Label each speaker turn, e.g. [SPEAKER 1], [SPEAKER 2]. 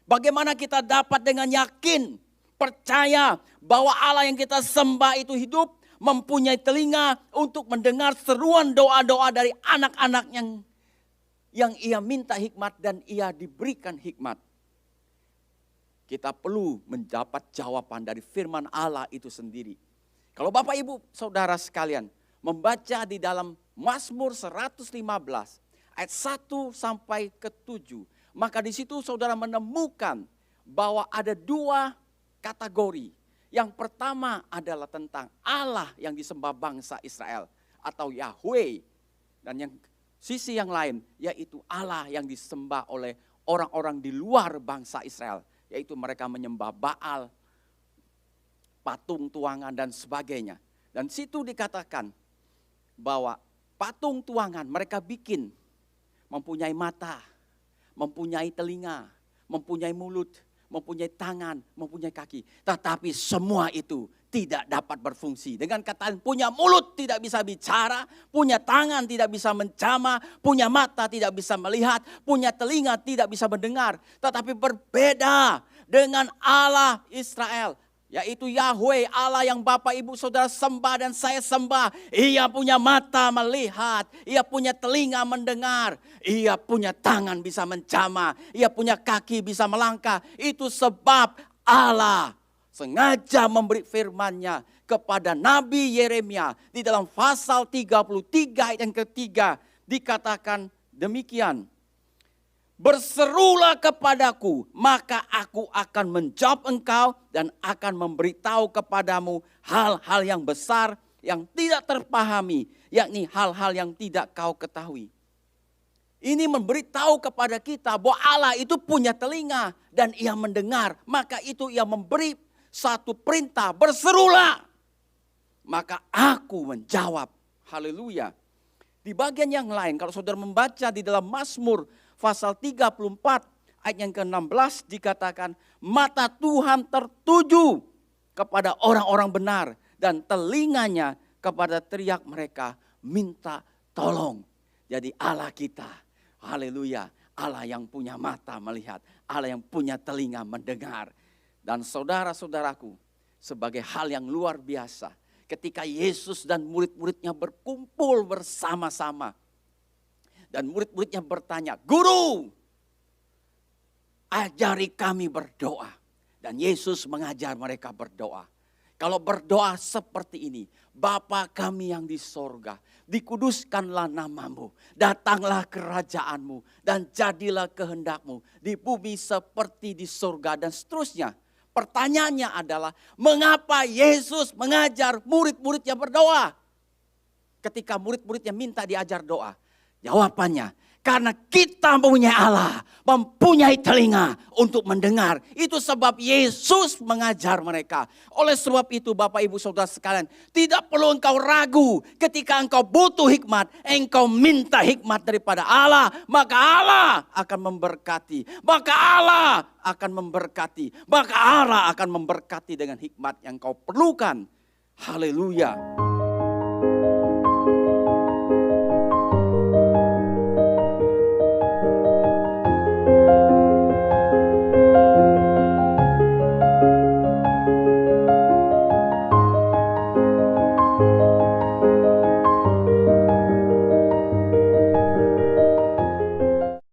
[SPEAKER 1] Bagaimana kita dapat dengan yakin, percaya bahwa Allah yang kita sembah itu hidup, mempunyai telinga untuk mendengar seruan doa-doa dari anak-anak yang ia minta hikmat dan ia diberikan hikmat. Kita perlu mendapat jawaban dari firman Allah itu sendiri. Kalau Bapak Ibu Saudara sekalian membaca di dalam Mazmur 115 ayat 1 sampai ke 7, maka di situ saudara menemukan bahwa ada dua kategori. Yang pertama adalah tentang Allah yang disembah bangsa Israel atau Yahweh. Dan yang sisi yang lain yaitu Allah yang disembah oleh orang-orang di luar bangsa Israel. Yaitu mereka menyembah Baal, patung tuangan dan sebagainya. Dan situ dikatakan bahwa patung tuangan mereka bikin mempunyai mata, mempunyai telinga, mempunyai mulut, mempunyai tangan, mempunyai kaki. Tetapi semua itu tidak dapat berfungsi. Dengan kata lain, punya mulut tidak bisa bicara, punya tangan tidak bisa menjamah, punya mata tidak bisa melihat, punya telinga tidak bisa mendengar. Tetapi berbeda dengan Allah Israel, yaitu Yahweh, Allah yang Bapak Ibu Saudara sembah dan saya sembah. Ia punya mata melihat, ia punya telinga mendengar, ia punya tangan bisa menjamah, ia punya kaki bisa melangkah. Itu sebab Allah sengaja memberi firman-Nya kepada Nabi Yeremia. Di dalam pasal 33 ayat yang ketiga dikatakan demikian. Berserulah kepadaku, maka aku akan menjawab engkau dan akan memberitahu kepadamu hal-hal yang besar yang tidak terpahami, yakni hal-hal yang tidak kau ketahui. Ini memberitahu kepada kita bahwa Allah itu punya telinga dan ia mendengar, maka itu ia memberi satu perintah, berserulah. Maka aku menjawab, haleluya. Di bagian yang lain, kalau saudara membaca di dalam Mazmur pasal 34 ayat yang ke-16 dikatakan, mata Tuhan tertuju kepada orang-orang benar dan telinganya kepada teriak mereka minta tolong. Jadi Allah kita, haleluya, Allah yang punya mata melihat, Allah yang punya telinga mendengar. Dan saudara-saudaraku, sebagai hal yang luar biasa, ketika Yesus dan murid-muridnya berkumpul bersama-sama, dan murid-muridnya bertanya, Guru, ajari kami berdoa. Dan Yesus mengajar mereka berdoa. Kalau berdoa seperti ini, Bapa kami yang di sorga, dikuduskanlah namamu, datanglah kerajaanmu, dan jadilah kehendakmu di bumi seperti di sorga, dan seterusnya. Pertanyaannya adalah, mengapa Yesus mengajar murid-muridnya berdoa? Ketika murid-muridnya minta diajar doa. Jawabannya, karena kita mempunyai Allah, mempunyai telinga untuk mendengar. Itu sebab Yesus mengajar mereka. Oleh sebab itu Bapak Ibu Saudara sekalian, tidak perlu engkau ragu ketika engkau butuh hikmat. Engkau minta hikmat daripada Allah, maka Allah akan memberkati. Maka Allah akan memberkati. Maka Allah akan memberkati dengan hikmat yang kau perlukan. Haleluya.